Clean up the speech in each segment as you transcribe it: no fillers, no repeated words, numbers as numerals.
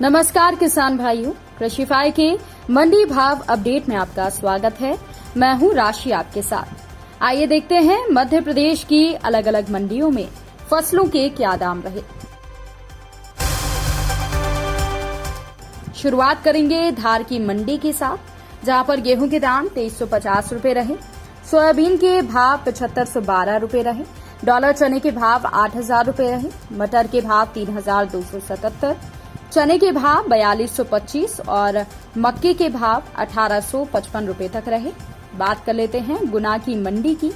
नमस्कार किसान भाइयों, कृषिफाई के मंडी भाव अपडेट में आपका स्वागत है। मैं हूं राशि आपके साथ। आइए देखते हैं मध्य प्रदेश की अलग अलग मंडियों में फसलों के क्या दाम रहे। शुरुआत करेंगे धार की मंडी के साथ, जहां पर गेहूं के दाम 2350 रुपए रहे, सोयाबीन के भाव 7512 रुपए रहे, डॉलर चने के भाव 8000 रुपए रहे, मटर के भाव 3277, चने के भाव 4225 और मक्के के भाव 1855 रुपए तक रहे। बात कर लेते हैं गुना की मंडी की,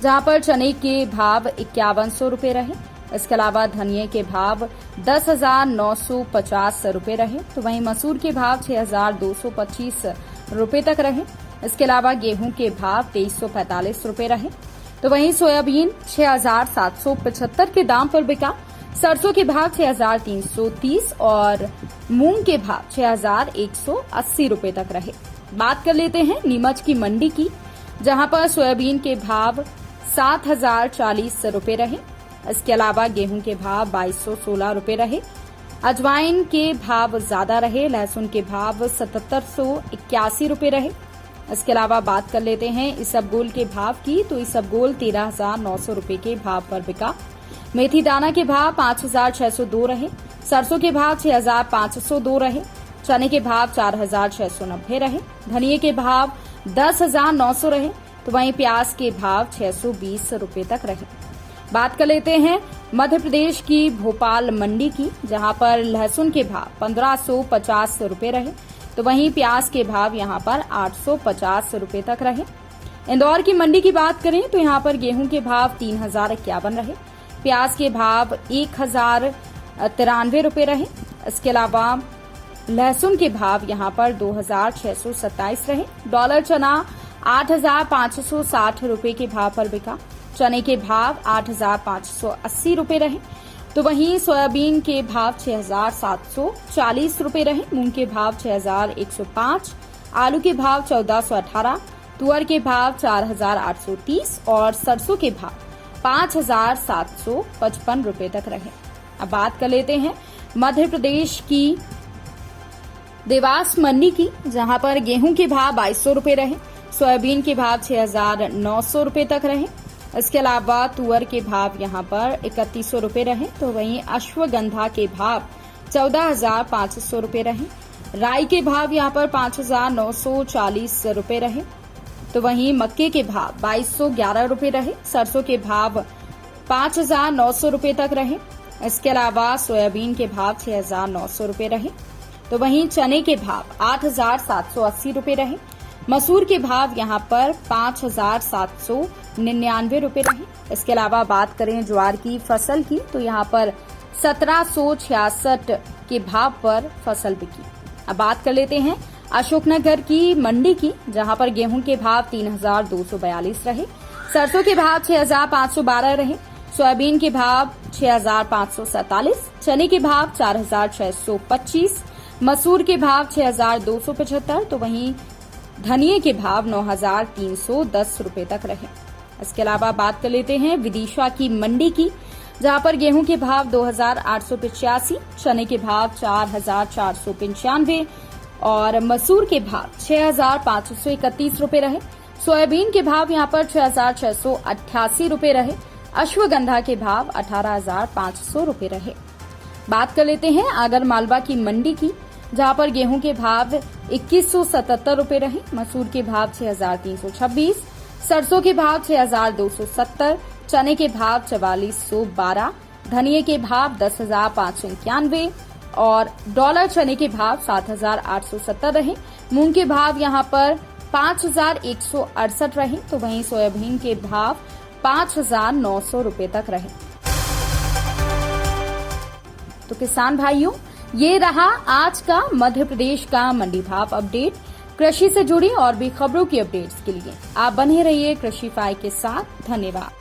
जहां पर चने के भाव 5100 रुपए रहे। इसके अलावा धनिये के भाव 10,950 रुपए रहे, तो वहीं मसूर के भाव 6,225 रुपए तक रहे। इसके अलावा गेहूं के भाव 2345 रुपए रहे, तो वहीं सोयाबीन 6,775 के दाम पर बिका। सरसों के भाव 6,330 और मूंग के भाव 6,180 रुपए तक रहे। बात कर लेते हैं नीमच की मंडी की, जहां पर सोयाबीन के भाव 7,040 रुपए रहे। इसके अलावा गेहूं के भाव 2216 रुपए रहे। अजवाइन के भाव ज्यादा रहे। लहसुन के भाव 7781 रुपए रहे। इसके अलावा बात कर लेते हैं इसबगोल के भाव की, तो इसबगोल 13,900 रुपए के भाव पर बिका। मेथी दाना के भाव 5,602 रहे। सरसों के भाव 6,502 रहे। चने के भाव 4,690 रहे। धनिये के भाव 10,900 रहे, तो वहीं प्याज के भाव 620 रुपए तक रहे। बात कर लेते हैं मध्य प्रदेश की भोपाल मंडी की, जहां पर लहसुन के भाव 1,550 रुपए रहे, तो वहीं प्याज के भाव यहां पर 850 रुपए तक रहे। इंदौर की मंडी की बात करें तो यहां पर गेहूं के भाव 3,051 रहे। प्याज के भाव 1,093 रुपए रहे। इसके अलावा लहसुन के भाव यहां पर 2,627 रहे। डॉलर चना 8,560 रुपए के भाव पर बिका। चने के भाव 8,580 रुपए रहे, तो वहीं सोयाबीन के भाव 6,740 रुपए रहे। मूंग के भाव 6,105, आलू के भाव 1,418, तुअर के भाव 4,830 और सरसों के भाव 5,755 रुपए तक रहे। अब बात कर लेते हैं मध्य प्रदेश की देवास मंडी की, जहां पर गेहूं के भाव 2200 रुपए रहे। सोयाबीन के भाव 6,900 रुपए तक रहे। इसके अलावा तुअर के भाव यहां पर 3,100 रुपए रहे, तो वहीं अश्वगंधा के भाव 14,500 रुपए रहे। राई के भाव यहां पर 5,940 रुपए रहे, तो वहीं मक्के के भाव 2,211 रुपए रहे। सरसों के भाव 5,900 रुपए तक रहे। इसके अलावा सोयाबीन के भाव 6,900 रुपए रहे, तो वहीं चने के भाव 8,780 रुपए रहे। मसूर के भाव यहां पर 5,799 रुपए रहे। इसके अलावा बात करें ज्वार की फसल की, तो यहां पर 1,766 के भाव पर फसल बिकी। अब बात कर लेते हैं अशोकनगर की मंडी की, जहां पर गेहूं के भाव 3,242 रहे। सरसों के भाव 6,512 रहे। सोयाबीन के भाव 6,547, चने के भाव 4,625, मसूर के भाव 6,275, तो वहीं धनिये के भाव 9,310 रुपए तक रहे। इसके अलावा बात कर लेते हैं विदिशा की मंडी की, जहां पर गेहूं के भाव 2,885, चने के भाव 4,495 और मसूर के भाव 6,531 रुपए रहे। सोयाबीन के भाव यहां पर 6,688 रुपए रहे। अश्वगंधा के भाव 18,500 रुपए रहे। बात कर लेते हैं आगर मालवा की मंडी की, जहां पर गेहूं के भाव 2,177 रुपए रहे। मसूर के भाव 6,326, सरसों के भाव 6,270, चने के भाव 4,412, धनिये के भाव 10,591 और डॉलर चने के भाव 7,870 रहे। मूंग के भाव यहां पर 5,168 रहे, तो वहीं सोयाबीन के भाव 5,900 रुपए तक रहे। तो किसान भाइयों, ये रहा आज का मध्य प्रदेश का मंडी भाव अपडेट। कृषि से जुड़ी और भी खबरों की अपडेट्स के लिए आप बने रहिए कृषिफाई के साथ। धन्यवाद।